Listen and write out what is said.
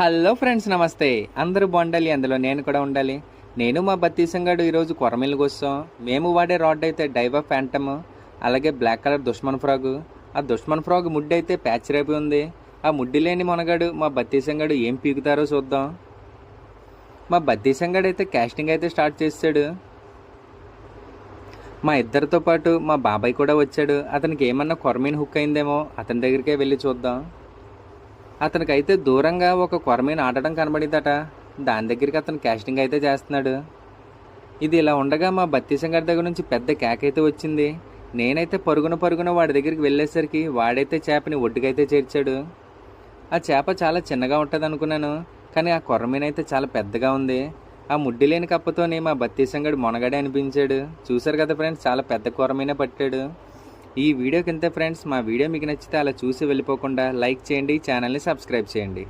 Hello friends, నమస్తే. అందరూ బాగుండాలి, అందులో నేను కూడా ఉండాలి. నేను మా బత్తీసంగాడు ఈరోజు కొరమీలు కోస్తాం. మేము వాడే రాడ్ అయితే డైవా ఫ్యాంటమ్, అలాగే బ్లాక్ కలర్ దుష్మన్ ఫ్రాగ్. ఆ దుష్మన్ ఫ్రాగ్ ముడ్డు అయితే ప్యాచ్ రేపి ఉంది. ఆ ముడ్డి లేని మొనగాడు మా బత్తీసంగాడు ఏం పీకుతారో చూద్దాం. మా బత్తీసంగాడు అయితే కాస్టింగ్ అయితే స్టార్ట్ చేస్తాడు. మా ఇద్దరితో పాటు మా బాబాయ్ కూడా వచ్చాడు. అతనికి ఏమన్నా కొరమీన్ హుక్ అయిందేమో, అతని దగ్గరికే వెళ్ళి చూద్దాం. అతనికైతే దూరంగా ఒక కొరమీను ఆడటం కనబడిందట. దాని దగ్గరికి అతను కాస్టింగ్ అయితే చేస్తున్నాడు. ఇది ఇలా ఉండగా మా బత్తీసం గారి దగ్గర నుంచి పెద్ద కేక్ అయితే వచ్చింది. నేనైతే పరుగున వాడి దగ్గరికి వెళ్ళేసరికి వాడైతే చేపని ఒడ్డుకైతే చేర్చాడు. ఆ చేప చాలా చిన్నగా ఉంటుంది అనుకున్నాను, కానీ ఆ కొరమీను అయితే చాలా పెద్దగా ఉంది. ఆ ముడ్డి లేని కప్పతోనే మా బత్తీసంగడు మొనగడే అనిపించాడు. చూశారు కదా ఫ్రెండ్స్, చాలా పెద్ద కొరమీనే పట్టాడు. ఈ వీడియోకి ఇంతే ఫ్రెండ్స్. మా వీడియో మీకు నచ్చితే అలా చూసి వెళ్ళిపోకుండా లైక్ చేయండి, ఛానల్ని సబ్స్క్రైబ్ చేయండి.